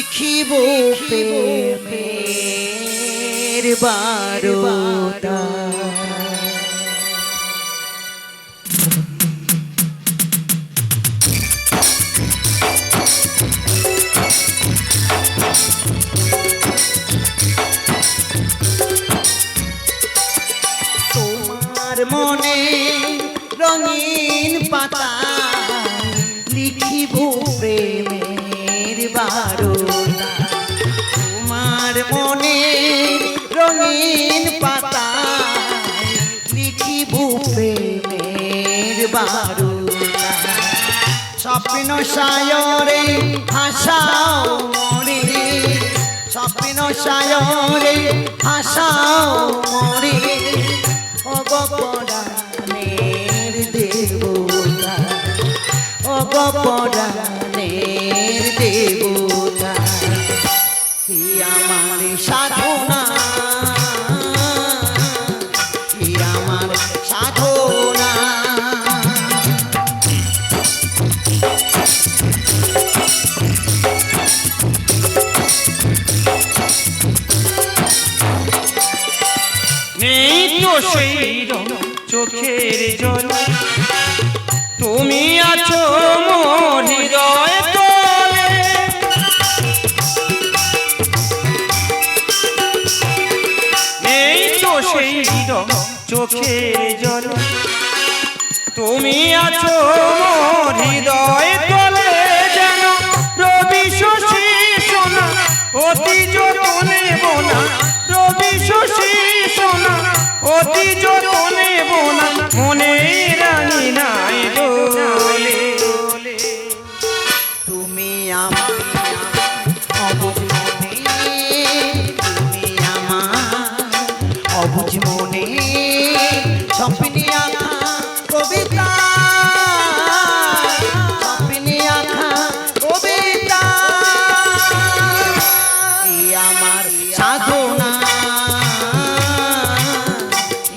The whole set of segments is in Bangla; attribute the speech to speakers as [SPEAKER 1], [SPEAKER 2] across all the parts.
[SPEAKER 1] লিখিব প্রেমের বারোটা। তোমার মনে রঙিন পাতা লিখিব প্রেমের বারোটা। তোমার মনে রঙিন পাতা লিখিব প্রেমের বারোটা। স্বপ্ন সায়রে হাসাও মরে, স্বপ্ন সায়রে হাসাও মরে, অগপরাণের দেবতা, অগপরাণের দেবতা। হে আমার সাধনা, হে আমার সাধনা।
[SPEAKER 2] নেই তো সেই চোখের জল, তুমি আছো মোর হৃদয় তলে। নেই তো সেই চোখের জল, তুমি আছো মোর হৃদয় তলে। যেন রবি শশী সোনা অতি যতনে বোনা, রবি শশী সোনা অতি যতনে বোনা, মনে রানী নাই দোলে।
[SPEAKER 1] তুমি আমার অবুঝ মনে, তুমি আমার অবুঝ মনে, স্বপ্নে আঁকা কবিতা, স্বপ্নে আঁকা কবিতা। এই আমার সাধনা,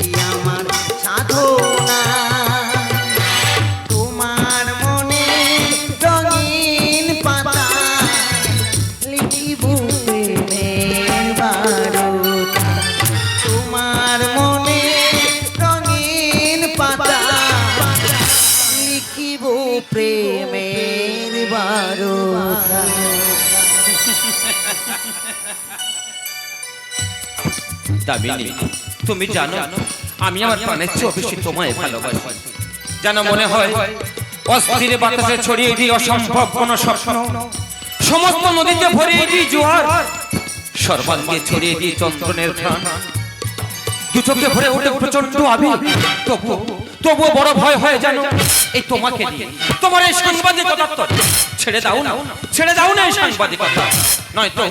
[SPEAKER 1] এই আমার সাধনা। তোমার মনে রঙিন পাতা লিখিব প্রেমের বারোটা। তোমার মনে রঙিন পাতা লিখিব প্রেমের বারোটা।
[SPEAKER 2] দামিনী, তুমি জানো আমি আমার প্রাণের চেয়ে বেশি তোমায় ভালোবাসি। যেন মনে হয় অস্থির বাতাসে ছড়িয়ে দিই অসম্ভব কোন স্বপ্ন, সমস্ত নদীতে ভরিয়ে দিই জোয়ার, সর্বাঙ্গে ছড়িয়ে দিই চন্দ্রনের ঘ্রাণ। দু চোখে ভরে ওঠে প্রচন্ড আবেগ, তবুও বড় ভয় হয় জানো এই তোমাকে নিয়ে। তোমার এই সাংবাদিকতা ছেড়ে দাও না, ছেড়ে দাও না এই সাংবাদিকতা, নয়তো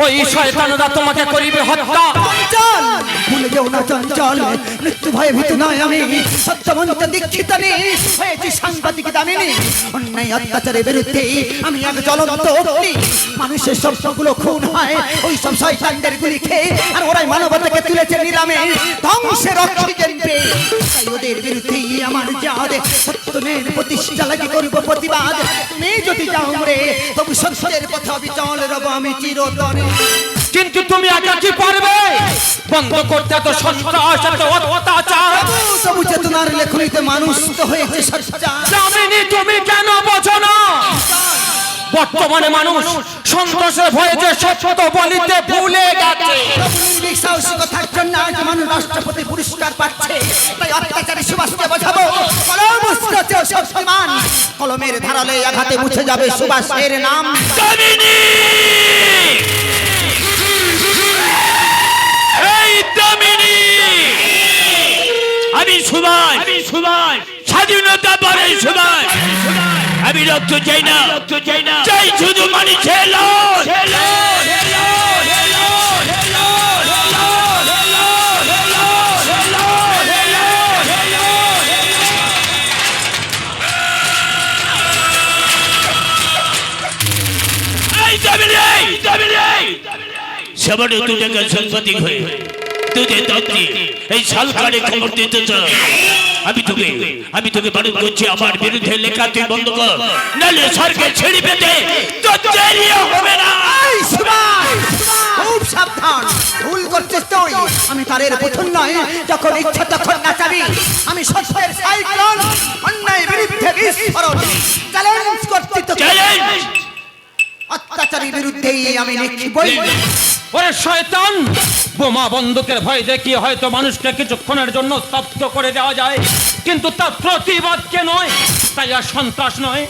[SPEAKER 2] ওই শয়তানরা তোমাকে করিবে হত্যা।
[SPEAKER 1] চঞ্চল ভুলে যেও না চঞ্চল, মৃত্যু ভয়ে ভীত নয় আমি, সত্যমন্ত দীক্ষিত নেই, হয়েছি সাংবাদিক দামিনী। অন্যায় অত্যাচারের বিরুদ্ধে আমি এক জ্বলন্ত অগ্নি। মানুষের স্বপ্নগুলো খুন হয় ওই সব শয়তানদের গুলি খেয়ে, আর ওরাই মানবতাকে তুলেছে নিলামে ধ্বংসের অক্সিজেন পেয়ে। তাই ওদের বিরুদ্ধে আমার জাদ, সত্যের প্রতিষ্ঠা লাগি করব প্রতিবাদ। তুমি যদি যাও রে তবু সত্যের পথে অবিচল রব আমি চিরতরে।
[SPEAKER 2] কিন্তু তুমি একা কি পারবে বন্ধ করতে এত সন্ত্রাস, এত অত্যাচার?
[SPEAKER 1] তবু চেতনার লেখনীতে মানুষ তো হয়েছে সচ্চা।
[SPEAKER 2] দামিনী, তুমি কেন বোঝো না বর্তমানে মানুষ সন্ত্রাসের ভয়ে যে সত্য বলিতে ভুলে গেছে।
[SPEAKER 1] নির্ভীক সাহসিকতার জন্য আজ মানুষ রাষ্ট্রপতি পুরস্কার পাচ্ছে। তাই অত্যাচারী সুভাষকে বোঝাবো কলম উস্কাচ্ছে শক্তিমান, কলমের ধারালে আঘাতে মুছে যাবে সুভাষের নাম।
[SPEAKER 2] দামিনী, এই দামিনী, আমি সুভাষ, স্বাধীনতা পরে সুভাষ। আমি রক্ত চাই না, চাই শুধু মানুষের লাশ। সামান্য দু টাকার সাংবাদিক হয়ে তোদের দপ্তরে এই সালখানে খবর দিতে চাই। আমি তোকে বারণ করছি, আমার বিরুদ্ধে লেখা তুই বন্ধ কর, নাহলে সরকার ছেড়ে পেতে তো দেরিও হবে না।
[SPEAKER 1] আমি তারের পুতুল নয়, যখন ইচ্ছা তখন নাচাবি। আমি সত্যের সাইক্লোন, অন্যায় বিরুদ্ধে বিস্ফোরণ। চ্যালেঞ্জ করছি তো, অত্যাচারী বিরুদ্ধেই আমি লিখবই।
[SPEAKER 2] ওরে শয়তান, বোমা বন্দুকের ভয় দেখিয়ে হয়তো মানুষকে কিছুক্ষণের জন্য স্তব্ধ করে দেওয়া যায়, কিন্তু তার প্রতিবাদকে নয়। তাই আর সন্ত্রাস নয়,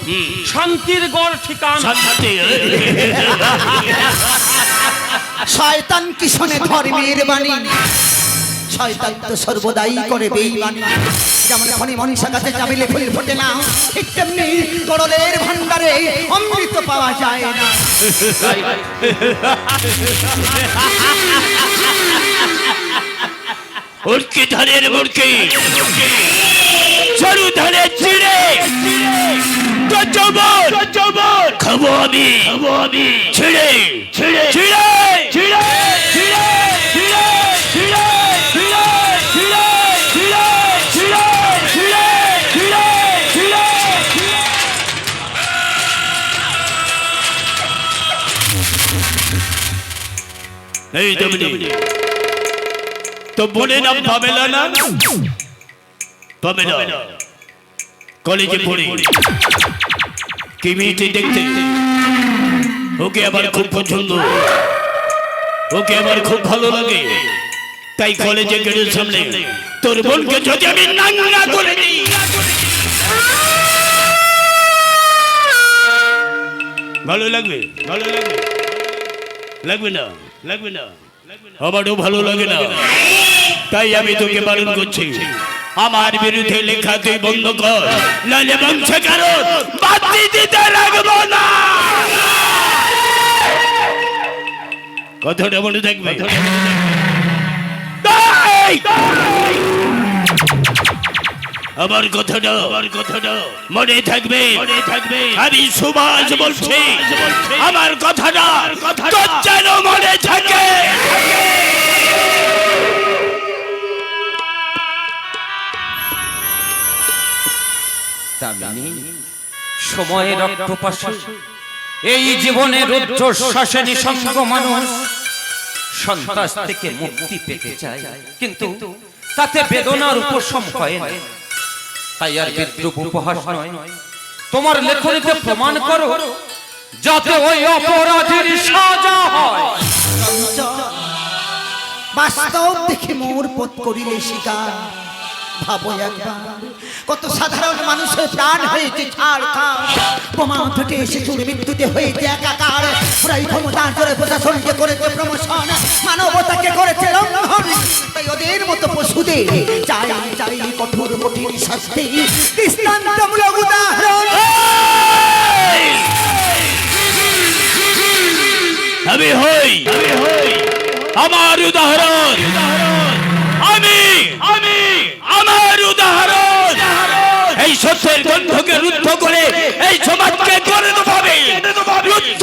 [SPEAKER 2] শান্তির গড় ঠিকানা।
[SPEAKER 1] শয়তান কি শোনে ধর্মের বাণী, শয়তান তো সর্বদাই করে বেঈমানি। যেমন ফণি মনীষা কাছে চাবিলে ফুল ফোটে না, ঠিক তেমনি গরলের ভান্ডারে অমৃত পাওয়া যায় না।
[SPEAKER 3] উড়কি ধানের মুড়কি, সরু ধানের চিড়ে, খাবো আমি ছিড়ে ছিড়ে ছিড়ে ছিড়ে ছিড়ে ছিড়ে ছিড়ে ছিড়ে ছিড়ে ছিড়ে ছিড়ে ছিড়ে ছিড়ে ছিড়ে। এই দমনি তো বলে নাম পাবেলা না, পাবেলা কলেজে পড়ে কি মেয়েটি দেখতে, ওকে আমার খুব পছন্দ, ওকে আমার খুব ভালো লাগে। তাই কলেজে গেটের সামনে তোর বোনকে যদি আমি নাঙ্গা করে দিই, ভালো লাগবে? ভালো লাগবে? লাগবে না? লাগবে না? আমারও ভালো লাগে না। তাই আমি তোকে বারণ করছি, আমার বিরুদ্ধে লেখা তুই বন্ধ কর, নাহলে বংশে কারো বাতি দিতে লাগবো না। কথাটা মনে থাকবে। আমার কথাটা মনে থাকবে। আমি সুভাষ বলছি, আমার কথাটা তোর যেন মনে থাকে।
[SPEAKER 2] সময়ের রক্তপাশে এই জীবনের রুদ্ধশ্বাসে নিঃসঙ্গ মানুষ সন্ত্রাস থেকে মুক্তি পেতে চায়, কিন্তু তাতে বেদনার উপশম হয় না। তাই আর বিদ্রুপ উপহাস নয়, তোমার লেখনীতে প্রমাণ করো, যাতে ওই অপরাধীর সাজা হয়।
[SPEAKER 1] বাস্তব দেখে মোর পথ করিলে শিকার। ভাবো একবার, কত সাধারণ মানুষের প্রাণ হয়েছে ছাড়খাড়, বোমা ফেটে এসে চুর বিদ্যুতে হয়েছে একাকার। ওরাই ক্ষমতার জোরে প্রশাসনকে করেছে প্রমোশন, মানবতাকে করেছে লঙ্ঘন। তাই ওদের মতো পশুদের চাই চাই কঠোর কঠিন শাস্তি, দৃষ্টান্তমূলক উদাহরণ।
[SPEAKER 3] আমি হই আমার উদাহরণ, আমি আমার উদাহরণ। এই সত্যের গন্ধকে রুদ্ধ করে এই সমাজকে করে দেবে রুদ্ধ।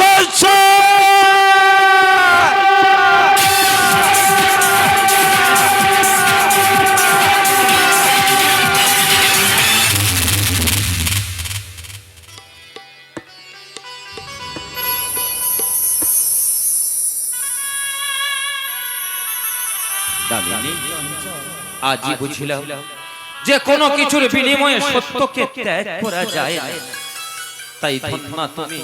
[SPEAKER 2] আজই বুঝিলাম যে কোনো কিছুর বিনিময়ে সত্যকে ত্যাগ করা যায় না। তাই ধন্য তুমি,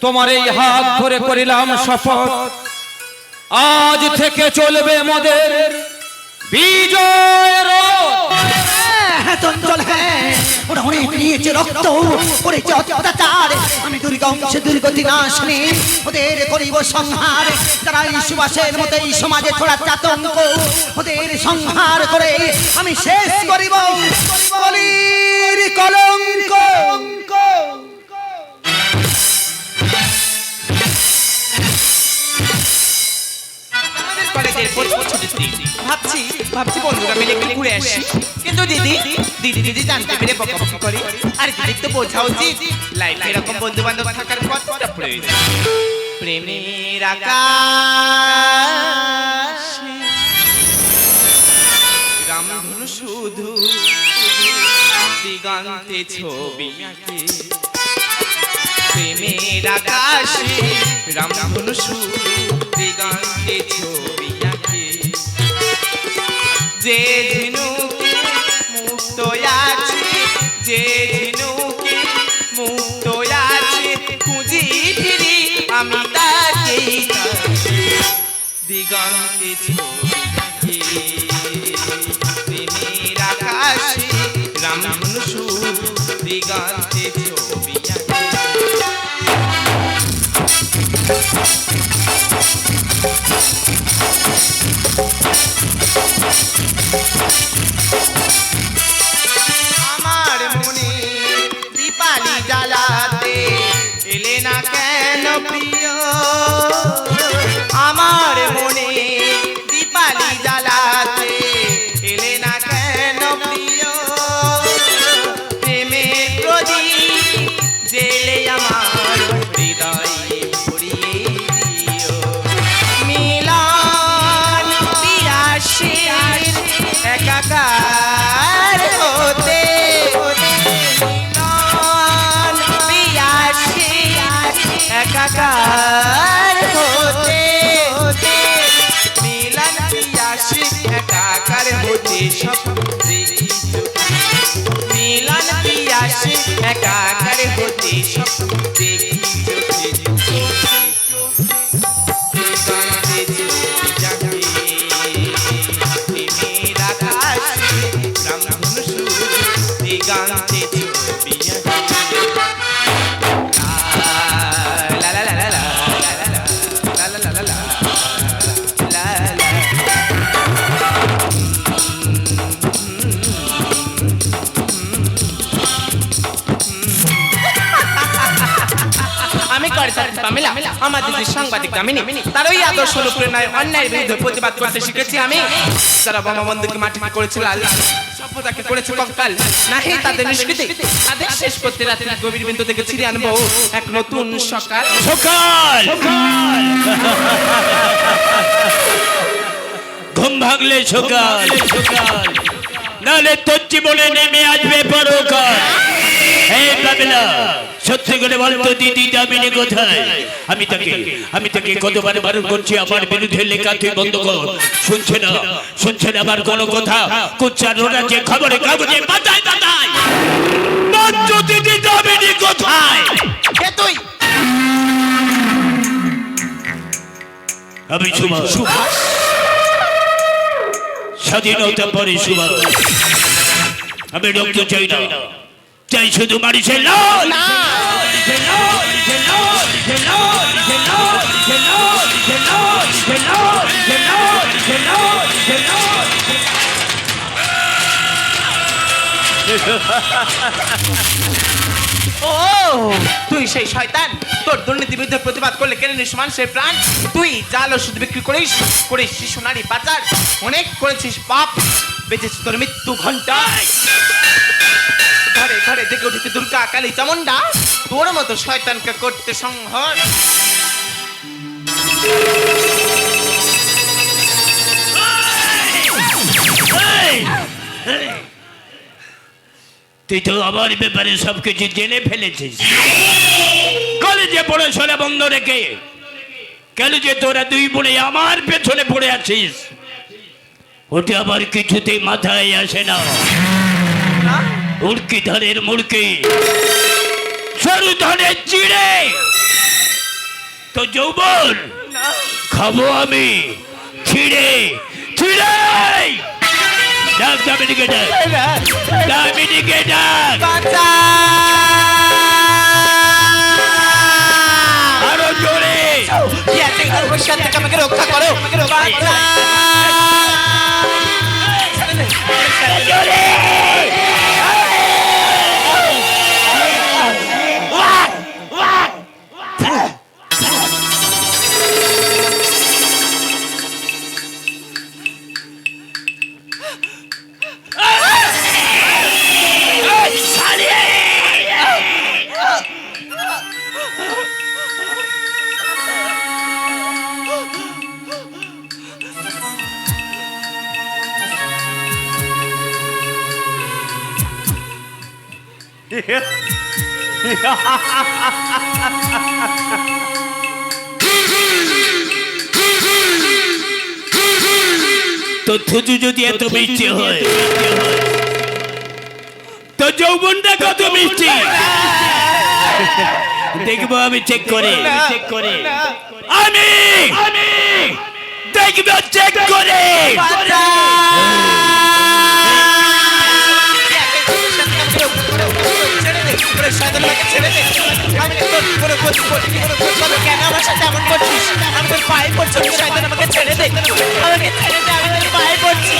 [SPEAKER 2] তোমার এই হাত ধরে করিলাম শপথ, আজ থেকে চলবে মোদের বিজয়ের
[SPEAKER 1] চঞ্চল। হ্যাঁ, ওরা অনেক নিয়েছে রক্ত, করেছে অত্যাচার। আমি দুর্গংশে দুর্গতি নাশনে ওদের করিব সংহার। যারা এই সুবাসের মতো এই সমাজে ছড়াচ্ছে আতঙ্ক, ওদের সংহার করে আমি শেষ করিব কলির কলঙ্ক।
[SPEAKER 4] ভাবছি বন্ধুরা মিলে একটু ঘুরে আসি, কিন্তু দিদি জানতে পেরে বকাবকি করে। আর দিদি তো বোঝা উচিত লাইফে এরকম বন্ধু বান্ধব থাকার কতটা প্রয়োজন। প্রেমের আকাশ রামধনু শুধু দিগন্তে ছবি আঁকে। প্রেমের আকাশে রামধনু শুধু দিগন্তে ছবি আঁকে। যে ঝিনুকে মুক্ত আছে, যে ঝিনুকে মুক্ত আছে, খুঁজি ফিরি আমি তাকেই দিগন্তে ছবি প্রেমের আকাশে রামধনু সুর দিগন্তে ছবি আমার মনে দীপালি জ্বালাতে এলে না কেন প্রিয়, আমার মনে দীপালি জ্বালাতে এলে না কেন প্রিয়, প্রেমের প্রদীপ জেলে আমার হৃদয়ে ভরিয়ে দিও, মিলন পিয়াসের একাকার হতে, মিলন পিয়াসের একাকার হতে, মিলন পিয়াসের একাকার হতে স্বপ্ন দেখি চোখে, মিলন পিয়াসের একাকার হতে স্বপ্ন দেখি চোখে, দিগন্তে ছবি জাগে প্রেমের আকাশে রামধনু সুর দিগন্তে ছবি জাগে। লা লা লা লা লা লা লা লা লা লা লা লা। আমি কর্তা পামেলা, আমাদের যে সাংবাদিক দামিনী, তার ওই আদর্শ অনুপ্রেরণায় অন্যায়ের বিরুদ্ধে প্রতিবাদ করতে শিখেছি আমি। যারা বঙ্গবন্ধুকে মাটি করেছে লাল, সভ্যতাকে করেছে কঙ্কাল, নাহি তাদের নিষ্কৃতি, তাদের শেষ করতে রাত্রি গভীর বিন্দু থেকে ছিঁড়ে আনবো এক নতুন সকাল।
[SPEAKER 3] সকাল ঘুম ভাঙলে সকাল, নালে তোর জীবনে নেমে আসবে পরকাল। এই পামেলা, সত্যি করে বলতো দিদি দামিনী কোথায়? আমি তাকে কতবার বারণ করছি আমার বিরুদ্ধে লেখা তুই বন্ধ কর, শুনছে না আমার কোনো কথা। কুচ্চার ওরা যে খবরে কাগজে পাতায় পাতায়, বন্ধু দিদি দামিনী কোথায়?
[SPEAKER 4] কে তুই?
[SPEAKER 3] আমি সুভাষ, স্বাধীনতা পরে সুভাষ। আমি রক্ত চাই না, চাই শুধু মানুষের লাল।
[SPEAKER 4] ও তুই সেই শয়তান, তোর দুর্নীতি বিরুদ্ধে প্রতিবাদ করলে কেড়ে নিস মানুষের প্রাণ। তুই জাল ওষুধ বিক্রি করিস শিশু নারী পাচার, অনেক করেছিস পাপ, বেঁচেছিস তোর মৃত্যু ঘন্টায়। ঘরে ঘরে দেখে উঠেছে দুর্গা কালী চামুন্ডা, তোর মতো শয়তানকে করতে সংহার।
[SPEAKER 3] তুই তো আমার ব্যাপারে সবকিছু জেনে ফেলেছিস। কলেজে পড়াশোনা বন্ধ রেখে কেন যে তোরা দুই বোনে আমার পেছনে পড়ে আছিস, ওটা আমার কিছুতেই মাথায় আসে না। উড়কি ধানের মুড়কি, সরু ধানের চিড়ে, তো যৌবন খাবো আমি ছিঁড়ে ছিঁড়ে। ডাক দামিনীকে ডাক, দামিনীকে ডাক, আরো জোরে।
[SPEAKER 4] আমাকে রক্ষা করো,
[SPEAKER 3] তো থুতু যদি এত মিষ্টি হয় তো যৌবনটা কত মিষ্টি দেখবো আমি চেক করে আমি দেখবো চেক করে
[SPEAKER 4] কেন আমার সাথে এমন করছিস? আমি তোর পায়ে পড়ছি, শয়তান আমাকে ছেড়ে দে, আমাকে ছেড়ে দে, আমি তোর পায়ে পড়ছি।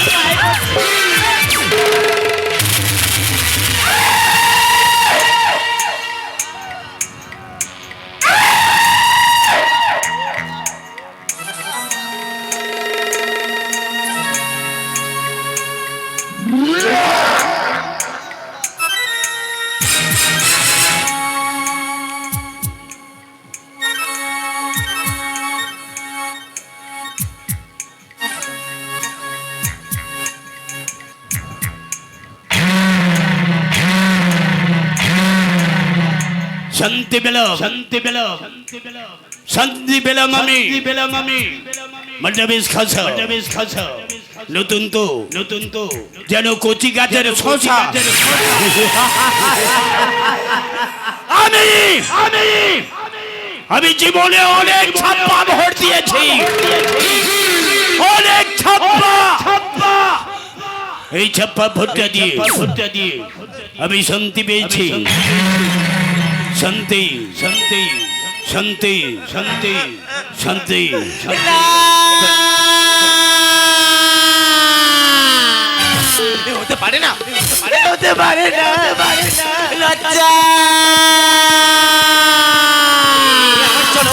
[SPEAKER 3] শান্তি পেলাম আমি মজবিস খাসা নতুন তো যেন কচি গাছের শশা আমি জীবনে অনেক ছাপ্পা ভোট দিয়েছি অনেক ছাপ্পা এই ছাপ্পা ভোটটা দিয়ে আমি শান্তি পেয়েছি শান্তি
[SPEAKER 4] হতে পারে না লজ্জা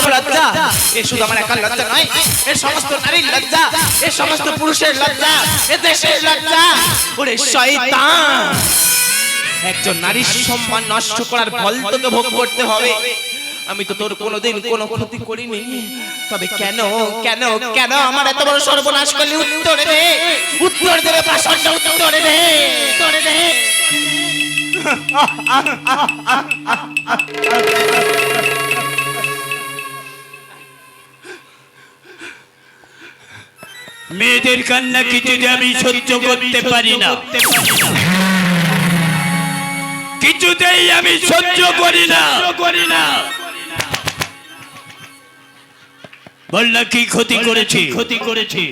[SPEAKER 4] লজ্জা এ শুধু আমার একার লজ্জা নয়, এ সমস্ত নারীর লজ্জা, এ সমস্ত পুরুষের লজ্জা, এ দেশের লজ্জা। ওরে শয়তান, একজন নারীর সম্মান নষ্ট করার ফল তোকে ভোগ করতে হবে। আমি তো তোর কোনোদিন কোনো ক্ষতি করিনি, তবে কেন কেন কেন আমার এত বড় সর্বনাশ করলি? উত্তরে দে, উত্তর দেবে প্রশ্ন, উত্তরে দে, উত্তরে দে।
[SPEAKER 3] মেয়েদের কান্না কিছুতে আমি সহ্য করতে পারি না, কিছুতেই আমি সহ্য করি না। বললা কি ক্ষতি করেছি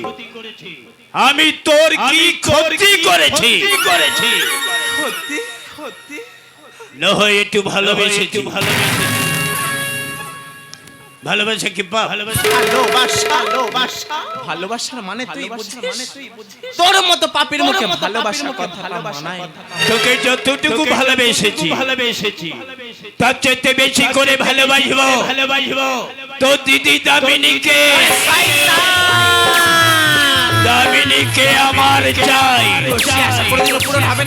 [SPEAKER 3] আমি তোর কি ক্ষতি করেছি না হয় একটু ভালোবেসেছি ভালোবাসা কি
[SPEAKER 4] ভালোবাসার মানে তুই বুঝিস? তোর মতো পাপীর মুখে ভালোবাসার কথা মানায়?
[SPEAKER 3] তোকে যতটুকু ভালোবেসেছি তার চাইতে বেশি করে ভালোবাসবো তোর দিদি দামিনীকে আমার চাই।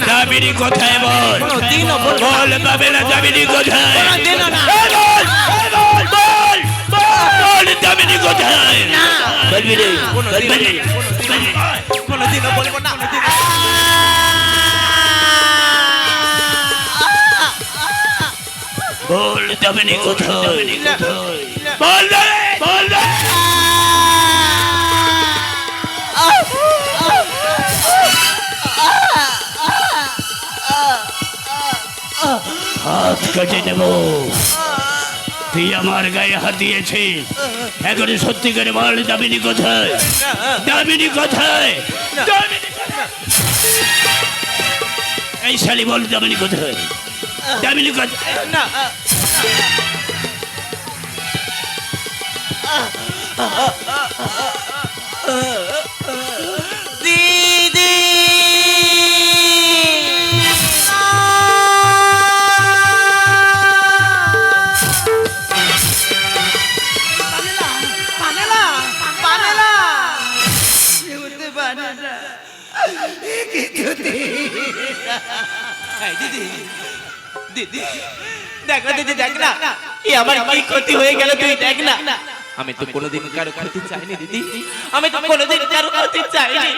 [SPEAKER 3] দামিনী কোথায় বল পাবে না, দামিনী কোথায় বল দামিনী কোথায় বলবি রে
[SPEAKER 4] কোনোদিনও বলবো না।
[SPEAKER 3] বল দামিনী কোথায় বল হাত কেটে নেব। তুই আমার গায়ে হাত দিয়েছিস, এখন সত্যি করে বল দামিনী কোথায় এই শালি বল দামিনী কোথায়
[SPEAKER 4] না দিদি দিদি দেখ না, দিদি দেখ না, আমার কি ক্ষতি হয়ে গেল তুই দেখ না। আমি তো কোনোদিন কারো ক্ষতি চাইনি দিদি, আমি তো কোনোদিন কারো ক্ষতি চাইনি।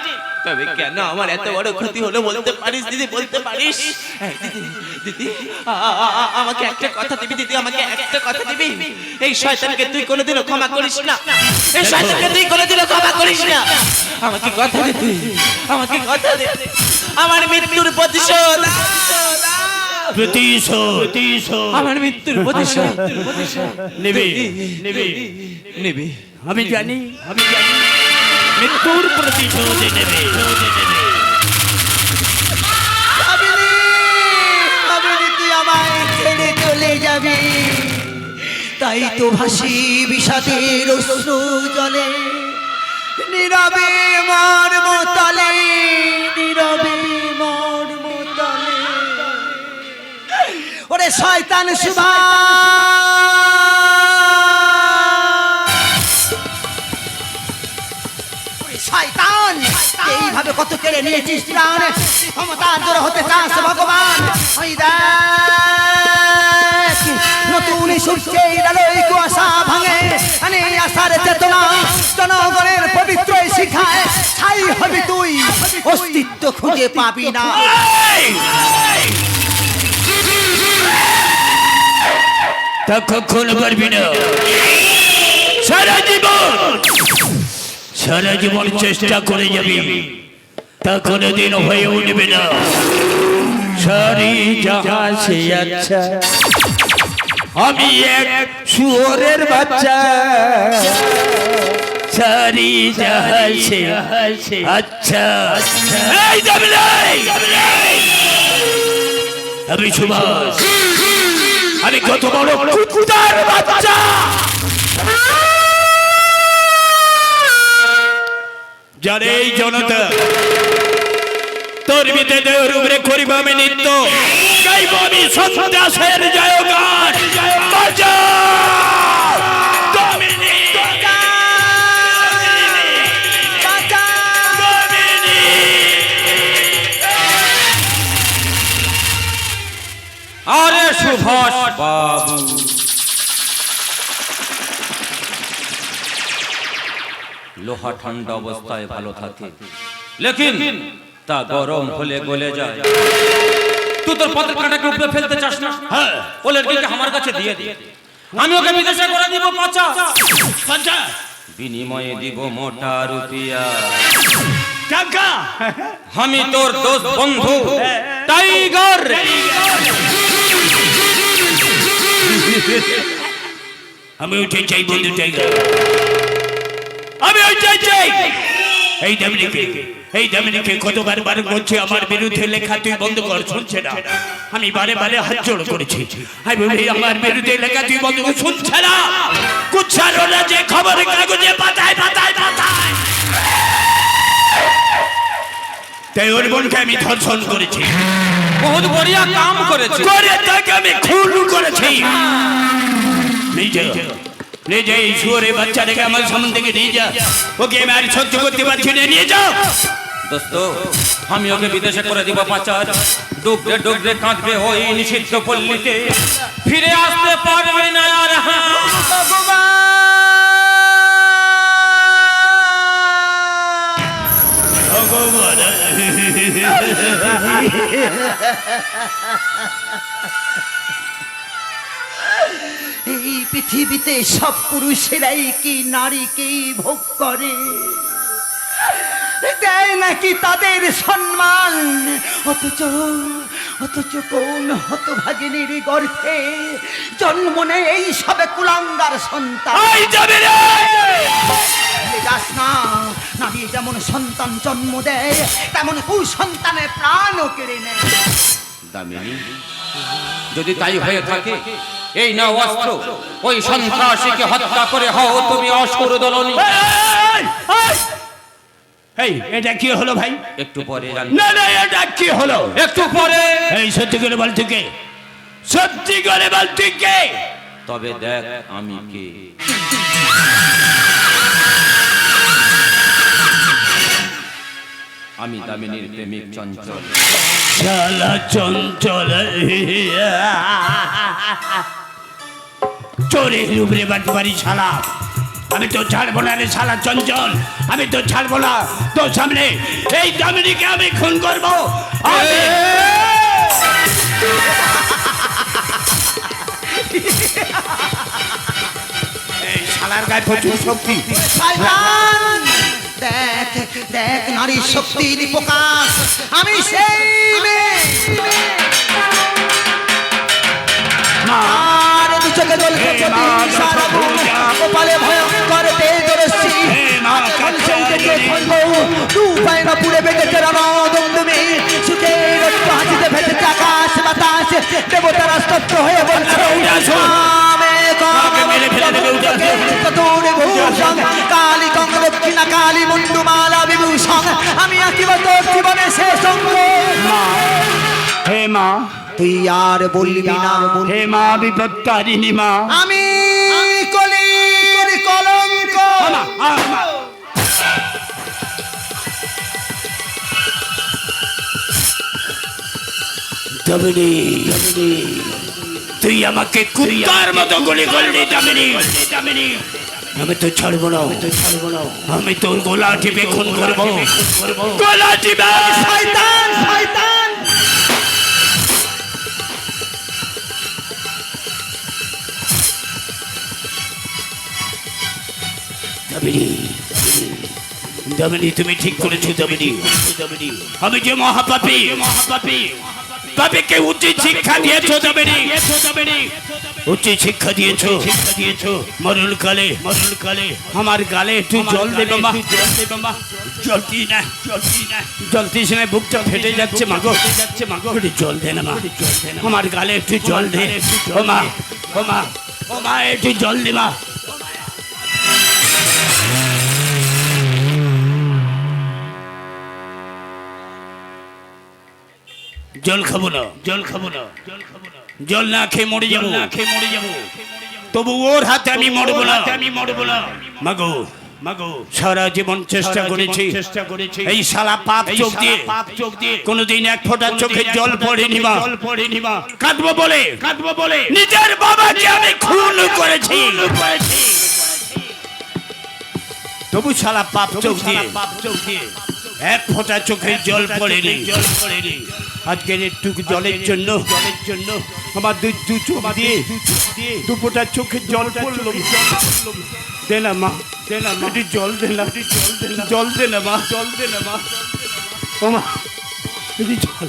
[SPEAKER 4] তবে কেন আমার এত বড় ক্ষতি হলো বলতে পারিস দিদি, বলতে পারিস? এই দিদি, দিদি আমাকে একটা কথা দিবি দিদি, আমাকে একটা কথা দিবি? এই শয়তানকে তুই কোনোদিনও ক্ষমা করিস না, এই শয়তানকে তুই কোনোদিনও ক্ষমা করিস না। আমাকে কথা দে তুই, আমাকে কথা দে, আমার মৃত্যুর প্রতিশোধ, আমার মৃত্যুর প্রতিশোধ
[SPEAKER 3] নেবে নেবে
[SPEAKER 4] নেবে।
[SPEAKER 3] আমি জানি মৃত্যুর প্রতিশোধ নেবে।
[SPEAKER 1] কামিনী, কামিনী, তুই আমায় ছেড়ে চলে যাবি, তাই তো ভাসি বিষাদের অশ্রু জলে, নীরবে মর্মতলে, নীরবে মর্মতলে। ওরে শয়তান সুভা, শয়তান, এইভাবে কত কেড়ে নিয়েছিস প্রাণ, ক্ষমতার জোর হতে চাস ভগবান। ওই দেখ নতুন সূর্যের আলোয় কুয়াশা ভাঙে, আনে আশার চেতনা, জনগণের পবিত্র শিখায় ছাই হবি তুই, অস্তিত্ব খুঁজে পাবি না।
[SPEAKER 3] তা কখনো পারবি না। সারা জীবন চেষ্টা করে যাবি, তা কোনোদিন হয়ে উঠবে না। সারি জাহাঁ সে আচ্ছা আমি এক শুয়োরের বাচ্চা, সারি জাহাঁ সে আচ্ছা। এই জামিলাই, আমি সুভাষ, আমি কত বড় কুকুরের বাচ্চা। যারে এই জনতা তোর বিতে রূপরে করিব আমি নৃত্য, গাইব আমি সন্ত্রাসের জয়গান।
[SPEAKER 2] আরে সুভাষ বাবু, লোহা ঠান্ডা অবস্থায় ভালো থাকে, লেকিন তা গরম হলে গলে যায়। তুই তোর পথের কাঁটাকে উপরে ফেলতে চাস না?
[SPEAKER 3] হ্যাঁ,
[SPEAKER 2] ও লড়কিকে আমার কাছে দিয়ে দে, আমি ওকে বিদেশে করে দিব 50, বিনিময়ে দিব মোটা রুপিয়া।
[SPEAKER 3] টাকা
[SPEAKER 2] আমি তোর দোস্ত বন্ধু টাইগার।
[SPEAKER 3] আমি ওইটাই চাই বন্ধু, টাইগার, আমি ওইটাই চাই। এই দামিনীকে কতবার বারে বলছি আমার বিরুদ্ধে লেখা তুই বন্ধ কর, শুনছে না। আমি বারে হাত জোড় করেছি, আমি বলি আমার বিরুদ্ধে লেখা তুই বন্ধ কর, শুনছে না। কুচ্ছারো না যে খবরের কাগজে পাতায়। তাই ওর বোনকে আমি ধর্ষণ করেছি,
[SPEAKER 2] বহুত বড়িয়া কাম করেছে,
[SPEAKER 3] করে তাকে আমি খুন করেছি। নিজে এই শুয়োরের বাচ্চাটাকে আমার সামনে থেকে নিয়ে যা, ওকে আমি আর সহ্য করতে পারছি না, নিয়ে যাও।
[SPEAKER 2] দোস্ত, আমি ওকে বিদেশে করে দিব 50, ডুবরে ডুবরে কাঁদবে ওই নিষিদ্ধ পল্লীতে, ফিরে আসতে পারবে না আর।
[SPEAKER 1] এই পৃথিবীতে সব পুরুষেরাই কি নারীকেই ভোগ করে, দেয় নাকি তাদের সম্মান, অথচ কোন হতভাগিনীর গর্ভে জন্ম নেয় এই সবে কুলাঙ্গার সন্তান। যাস না, নারী যেমন সন্তান জন্ম দেয় তেমন কুসন্তানের প্রাণও কেড়ে নেয়।
[SPEAKER 2] দামিনী, যদি তাই হয়ে থাকে, এই না অস্ত্র, ওই সন্ত্রাসীকে হত্যা করে হও তুমি অসুর দলনী।
[SPEAKER 3] এই এটা কি হলো ভাই?
[SPEAKER 2] একটু পরে
[SPEAKER 3] না এটা কি হলো?
[SPEAKER 2] একটু পরে।
[SPEAKER 3] এই সত্যি করে বল তুই কে? সত্যি করে বল তুই কে?
[SPEAKER 2] তবে দেখ আমি কে। আমি দামিনীর প্রেমিক চঞ্চল।
[SPEAKER 3] শালা চঞ্চল, চোরের উপরে বাটবাড়ি শালা, আমি তো ছাড়বো না রে শালা চঞ্চল, আমি তো ছাড়বো না তোর সামনে এই দামিনীকে আমি খুন করবো। এই শালার গায়ে প্রচুর শক্তি।
[SPEAKER 1] শয়তান! দেখ দেখ নারীর শক্তির প্রকাশ, আমি সেই মেয়ে। আর দু চোখে জ্বলছে জ্যোতি, সারা বুক কপালে ভয়ঙ্কর তেজরশ্মি। ঝলসে উঠেছে খড়গ, দু পায়ে না পুড়ে বেঁধেছে রণদণ্ডুমি। সুখে রক্ত হাসিতে ভেসেছে আকাশ বাতাস, দেবতারা স্তব্ধ হয়ে বলছে রামে ভূষণ কালী গঙ্গ দক্ষিণা কালী মুন্ডুমালা বিভূষণ। আমি আঁকিব তোর জীবনে শেষ অঙ্গ।
[SPEAKER 3] হে মা,
[SPEAKER 1] তুই আর বলবি না,
[SPEAKER 3] হে মা বিপত্তারিণী মা।
[SPEAKER 1] আমি কলির কলঙ্ক।
[SPEAKER 3] দামিনী, তুই আমাকে কুত্তার মতো গুলি করলি দামিনী। আমি তো ছাড়বো না, আমি তোর গলা টিপে খুন করবো, গলা টিপে।
[SPEAKER 1] শয়তান শয়তান!
[SPEAKER 3] দামিনী, দামিনী তুমি ঠিক করেছো দামিনী। আমি যে মহাপাপী, পাপীকে উচিত শিক্ষা দিয়েছো দামিনী, উচিত শিক্ষা দিয়েছো। মরণকালে আমার গালে একটু জল দেবে মা। জলতি না, জলতিস না, বুকটা ফেটে যাচ্ছে মাগো, একটু জল দে না মা, আমার গালে একটু জল দে। ও মা, ও মা, ও মা, একটু জল দে মা। জল খাবো না, জল না খেয়ে মরে যাবো, তবু ওর হাতে আমি মরবো না। মাগো, সারা জীবন চেষ্টা করেছি এই শালা পাপ চোখ দিয়ে কোনোদিন এক ফোঁটা চোখে জল পড়েনি মা। কাঁদবো বলে নিজের বাবাকে আমি খুন করেছি, তবু শালা পাপ চোখ দিয়ে এক ফোঁটা চোখে জল পড়েনি। আজকের একটু জলের জন্য আমার দু চোখ দিয়ে দু ফোঁটা চোখে জল পড়লো। দে না মা, একটু জল দে না, জল দে না মা, ও মা, একটু জল।